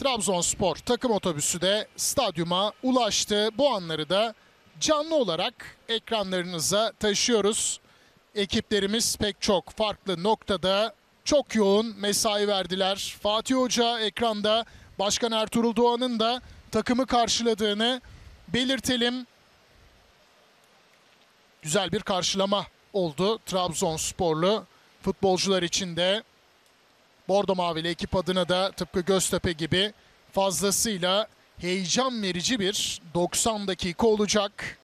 Trabzonspor takım otobüsü de stadyuma ulaştı. Bu anları da canlı olarak ekranlarınıza taşıyoruz. Ekiplerimiz pek çok farklı noktada çok yoğun mesai verdiler. Fatih Hoca ekranda, Başkan Ertuğrul Doğan'ın da takımı karşıladığını belirtelim. Güzel bir karşılama oldu Trabzonsporlu futbolcular için de. Bordo Mavili ekip adına da tıpkı Göztepe gibi fazlasıyla heyecan verici bir 90 dakika olacak.